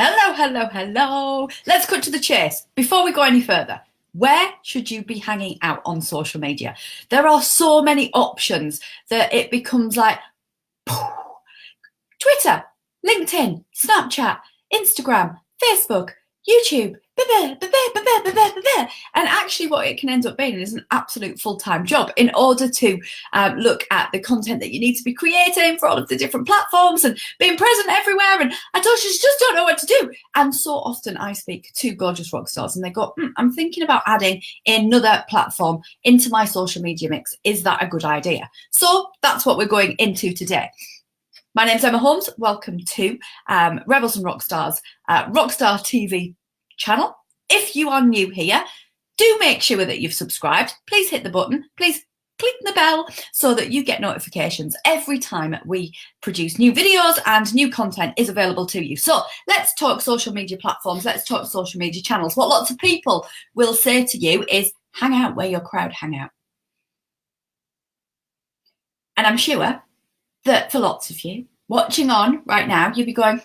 Hello, hello, hello. Let's cut to the chase. Before we go any further, where should you be hanging out on social media? There are so many options that it becomes like Twitter, LinkedIn, Snapchat, Instagram, Facebook, YouTube, and actually what it can end up being is an absolute full-time job in order to look at the content that you need to be creating for all of the different platforms and being present everywhere. And I told you, just don't know what to do. And so often I speak to gorgeous rock stars and they go, I'm thinking about adding another platform into my social media mix. Is that a good idea? So that's what we're going into today. My name's Emma Holmes. Welcome to Rebels and Rockstars Rockstar TV channel. If you are new here, do make sure that you've subscribed. Please hit the button. Please click the bell so that you get notifications every time we produce new videos and new content is available to you. So let's talk social media platforms. Let's talk social media channels. What lots of people will say to you is hang out where your crowd hang out. And I'm sure that for lots of you watching on right now, you'll be going,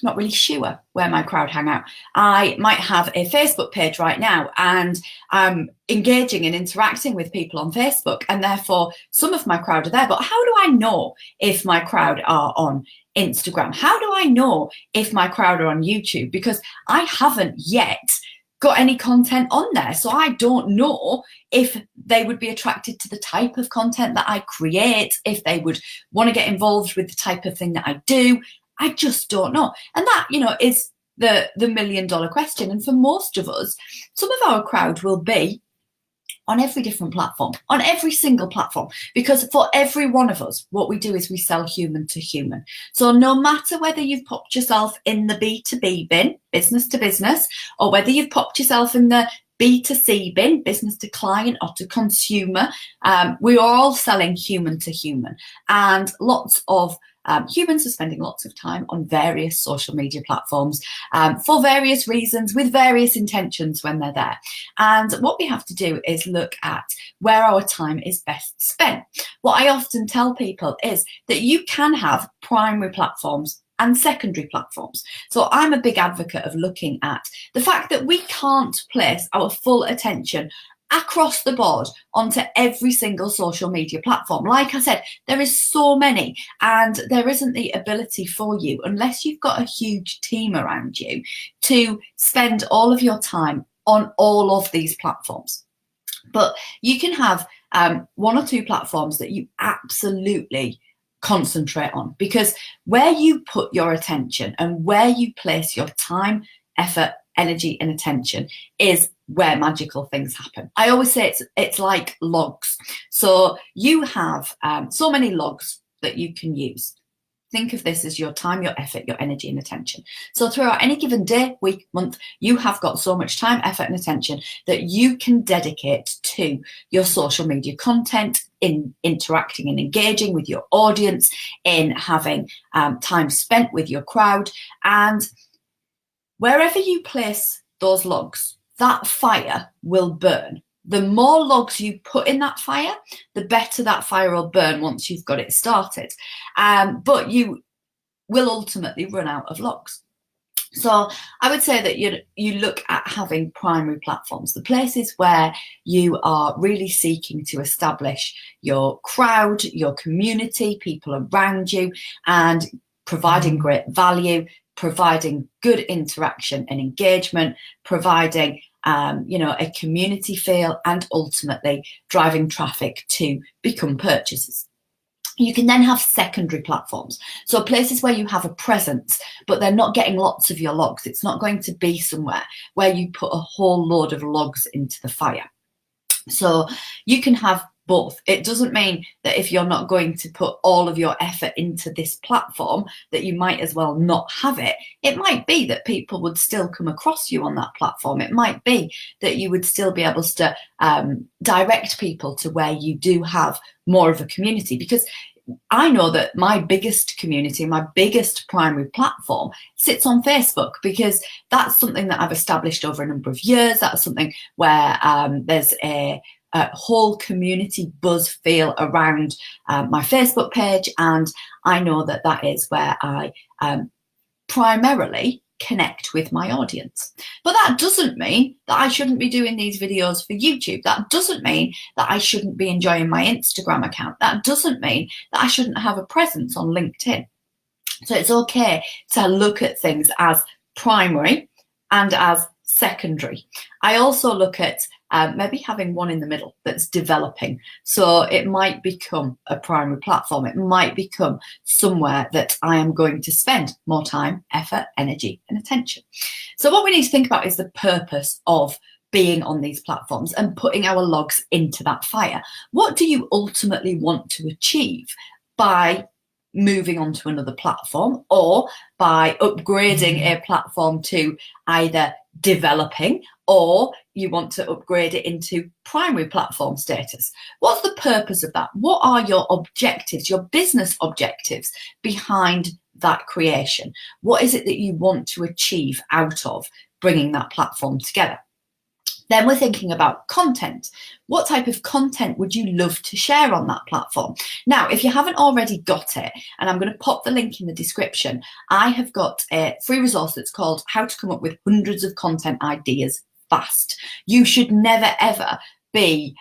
not really sure where my crowd hang out. I might have a Facebook page right now and I'm engaging and interacting with people on Facebook, and therefore some of my crowd are there. But how do I know if my crowd are on Instagram? How do I know if my crowd are on YouTube? Because I haven't yet got any content on there. So I don't know if they would be attracted to the type of content that I create, if they would want to get involved with the type of thing that I do. I just don't know. And that, is the $1 million question. And for most of us, some of our crowd will be on every different platform, on every single platform, because for every one of us, what we do is we sell human to human. So no matter whether you've popped yourself in the B2B bin, business to business, or whether you've popped yourself in the B2C bin, business to client or to consumer, we are all selling human to human. And lots of humans are spending lots of time on various social media platforms for various reasons, with various intentions when they're there. And what we have to do is look at where our time is best spent. What I often tell people is that you can have primary platforms and secondary platforms. So I'm a big advocate of looking at the fact that we can't place our full attention across the board onto every single social media platform. Like I said, there is so many, and there isn't the ability for you, unless you've got a huge team around you, to spend all of your time on all of these platforms. But you can have one or two platforms that you absolutely concentrate on, because where you put your attention and where you place your time, effort, energy and attention is where magical things happen. I always say it's like logs. So you have so many logs that you can use. Think of this as your time, your effort, your energy and attention. So throughout any given day, week, month, you have got so much time, effort and attention that you can dedicate to your social media content, in interacting and engaging with your audience, in having time spent with your crowd. And wherever you place those logs, that fire will burn. The more logs you put in that fire, the better that fire will burn once you've got it started. But you will ultimately run out of logs. So I would say that you look at having primary platforms, the places where you are really seeking to establish your crowd, your community, people around you, and providing great value, providing good interaction and engagement, providing a community feel, and ultimately driving traffic to become purchasers. You can then have secondary platforms. So places where you have a presence, but they're not getting lots of your logs. It's not going to be somewhere where you put a whole load of logs into the fire. So you can have both. It doesn't mean that if you're not going to put all of your effort into this platform, that you might as well not have it. It might be that people would still come across you on that platform. It might be that you would still be able to direct people to where you do have more of a community, because I know that my biggest community, my biggest primary platform sits on Facebook, because that's something that I've established over a number of years. That's something where there's a whole community buzz feel around my Facebook page, and I know that that is where I primarily connect with my audience. But that doesn't mean that I shouldn't be doing these videos for YouTube. That doesn't mean that I shouldn't be enjoying my Instagram account. That doesn't mean that I shouldn't have a presence on LinkedIn. So it's okay to look at things as primary and as secondary. I also look at maybe having one in the middle that's developing. So it might become a primary platform. It might become somewhere that I am going to spend more time, effort, energy, and attention. So what we need to think about is the purpose of being on these platforms and putting our logs into that fire. What do you ultimately want to achieve by moving on to another platform, or by upgrading a platform to either developing, or you want to upgrade it into primary platform status? What's the purpose of that? What are your objectives, your business objectives behind that creation? What is it that you want to achieve out of bringing that platform together? Then we're thinking about content. What type of content would you love to share on that platform? Now, if you haven't already got it, and I'm going to pop the link in the description, I have got a free resource that's called How to Come Up with Hundreds of Content Ideas Fast. You should never, ever be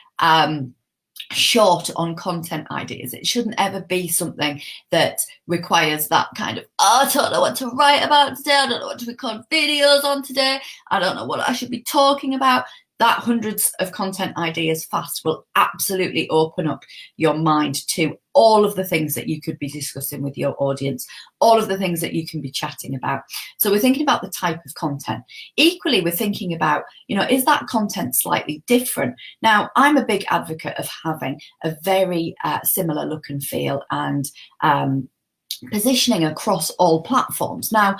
short on content ideas. It shouldn't ever be something that requires that kind of, oh, I don't know what to write about today, I don't know what to record videos on today, I don't know what I should be talking about. That hundreds of content ideas fast will absolutely open up your mind to all of the things that you could be discussing with your audience, all of the things that you can be chatting about. So we're thinking about the type of content. Equally, we're thinking about, is that content slightly different? Now, I'm a big advocate of having a very similar look and feel and positioning across all platforms. Now,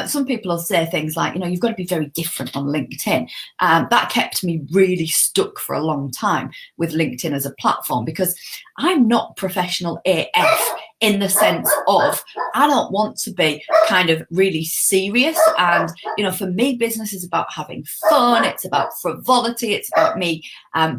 some people will say things like, you've got to be very different on LinkedIn. That kept me really stuck for a long time with LinkedIn as a platform, because I'm not professional AF in the sense of, I don't want to be kind of really serious. And, for me, business is about having fun. It's about frivolity. It's about me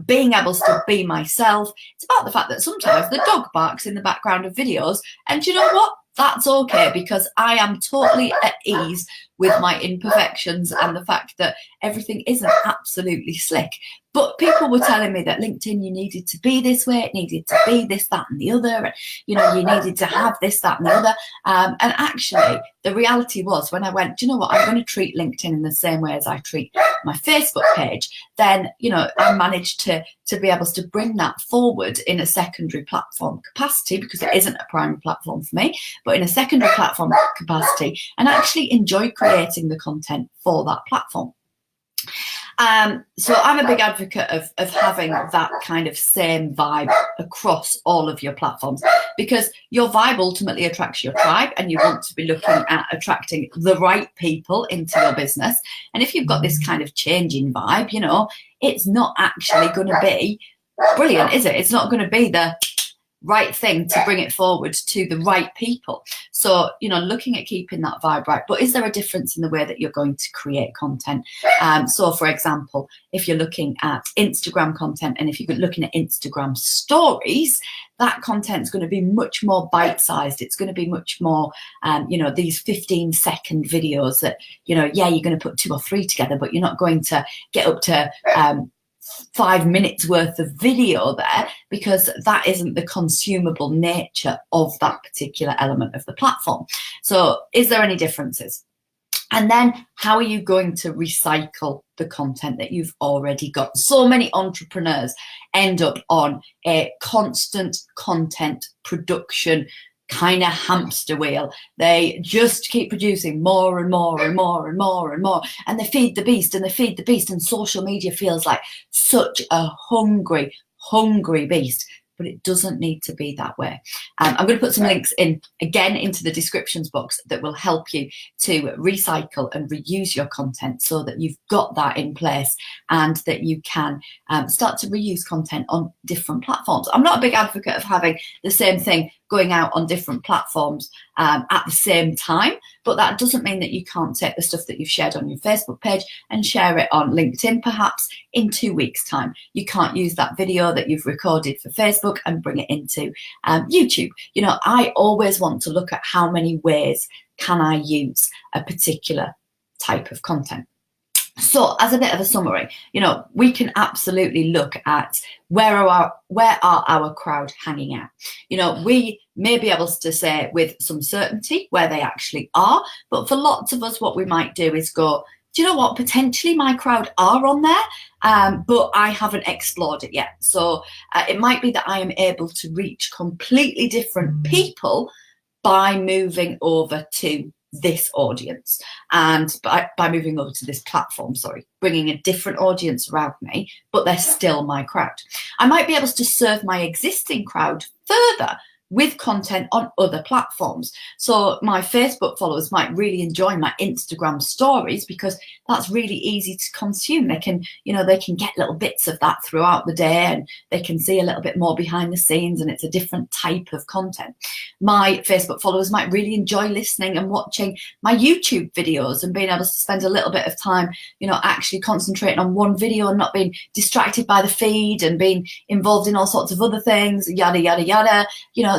being able to be myself. It's about the fact that sometimes the dog barks in the background of videos. And you know what? That's okay, because I am totally at ease with my imperfections and the fact that everything isn't absolutely slick. But people were telling me that LinkedIn, you needed to be this way, it needed to be this, that, and the other, and you needed to have this, that, and the other. And actually, the reality was, when I went, do you know what, I'm going to treat LinkedIn in the same way as I treat my Facebook page, then I managed to be able to bring that forward in a secondary platform capacity, because it isn't a primary platform for me, but in a secondary platform capacity, and actually enjoy creating the content for that platform. So I'm a big advocate of having that kind of same vibe across all of your platforms, because your vibe ultimately attracts your tribe, and you want to be looking at attracting the right people into your business. And if you've got this kind of changing vibe, it's not actually going to be brilliant, is it? It's not going to be the right thing to bring it forward to the right people. So, looking at keeping that vibe right. But is there a difference in the way that you're going to create content? So, for example, if you're looking at Instagram content, and if you're looking at Instagram stories, that content's going to be much more bite-sized. It's going to be much more, these 15-second videos that, you're going to put 2 or 3 together, but you're not going to get up to 5 minutes worth of video there, because that isn't the consumable nature of that particular element of the platform. So is there any differences? And then how are you going to recycle the content that you've already got? So many entrepreneurs end up on a constant content production kind of hamster wheel. They just keep producing more and more and more and more and more, and they feed the beast and they feed the beast, and social media feels like such a hungry beast. But it doesn't need to be that way. I'm going to put some links into the descriptions box that will help you to recycle and reuse your content, so that you've got that in place and that you can start to reuse content on different platforms. I'm not a big advocate of having the same thing going out on different platforms at the same time, but that doesn't mean that you can't take the stuff that you've shared on your Facebook page and share it on LinkedIn perhaps in 2 weeks' time. You can't use that video that you've recorded for Facebook and bring it into YouTube. I always want to look at how many ways can I use a particular type of content? So as a bit of a summary, we can absolutely look at where are our crowd hanging out. We may be able to say with some certainty where they actually are, but for lots of us, what we might do is go, do you know what, potentially my crowd are on there, but I haven't explored it yet. So it might be that I am able to reach completely different people by moving over to this audience, and by moving over to this platform, bringing a different audience around me, but they're still my crowd. I might be able to serve my existing crowd further with content on other platforms. So my Facebook followers might really enjoy my Instagram stories because that's really easy to consume. They can get little bits of that throughout the day, and they can see a little bit more behind the scenes, and it's a different type of content. My Facebook followers might really enjoy listening and watching my YouTube videos and being able to spend a little bit of time, actually concentrating on one video and not being distracted by the feed and being involved in all sorts of other things, yada, yada, yada,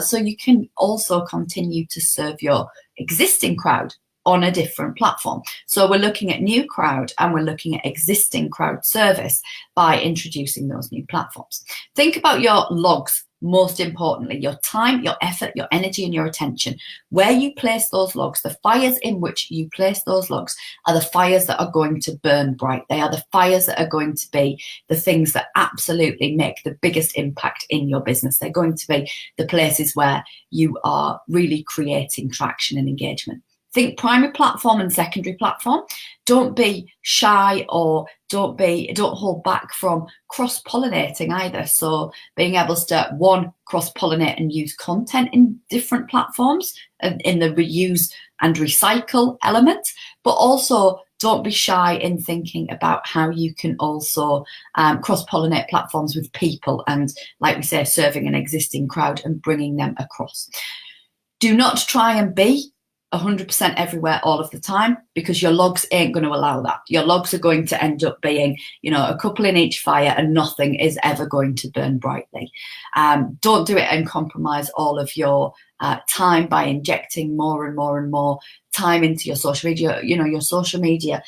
so you can also continue to serve your existing crowd on a different platform. So we're looking at new crowd and we're looking at existing crowd service by introducing those new platforms. Think about your logs. Most importantly, your time, your effort, your energy, and your attention. Where you place those logs, the fires in which you place those logs are the fires that are going to burn bright. They are the fires that are going to be the things that absolutely make the biggest impact in your business. They're going to be the places where you are really creating traction and engagement. Think primary platform and secondary platform. Don't be shy or don't hold back from cross-pollinating either. So being able to, cross-pollinate and use content in different platforms and in the reuse and recycle element, but also don't be shy in thinking about how you can also cross-pollinate platforms with people and, like we say, serving an existing crowd and bringing them across. Do not try and be 100% everywhere all of the time, because your logs ain't going to allow that. Your logs are going to end up being, a couple in each fire, and nothing is ever going to burn brightly. Don't do it and compromise all of your time by injecting more and more and more time into your social media. Your social media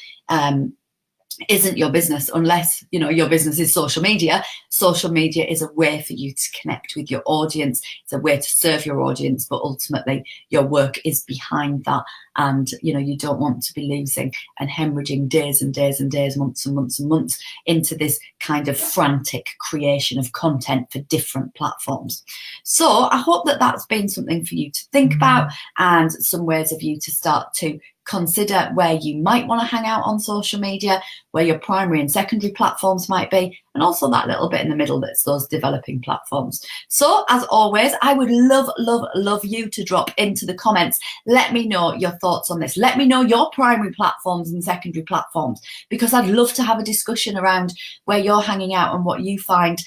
isn't your business unless your business is social media. Social media is a way for you to connect with your audience. It's a way to serve your audience, but ultimately your work is behind that, and you don't want to be losing and hemorrhaging days and days and days, months and months and months into this kind of frantic creation of content for different platforms. So I hope that that's been something for you to think about, and some ways of you to start to consider where you might want to hang out on social media, where your primary and secondary platforms might be, and also that little bit in the middle that's those developing platforms. So as always, I would love you to drop into the comments. Let me know your thoughts on this. Let me know your primary platforms and secondary platforms, because I'd love to have a discussion around where you're hanging out and what you find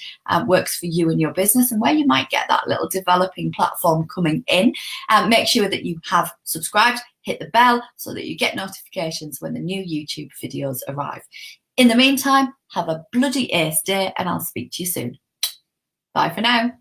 works for you and your business, and where you might get that little developing platform coming in. Make sure that you have subscribed, hit the bell so that you get notifications when the new YouTube videos arrive. In the meantime, have a bloody ace day, and I'll speak to you soon. Bye for now.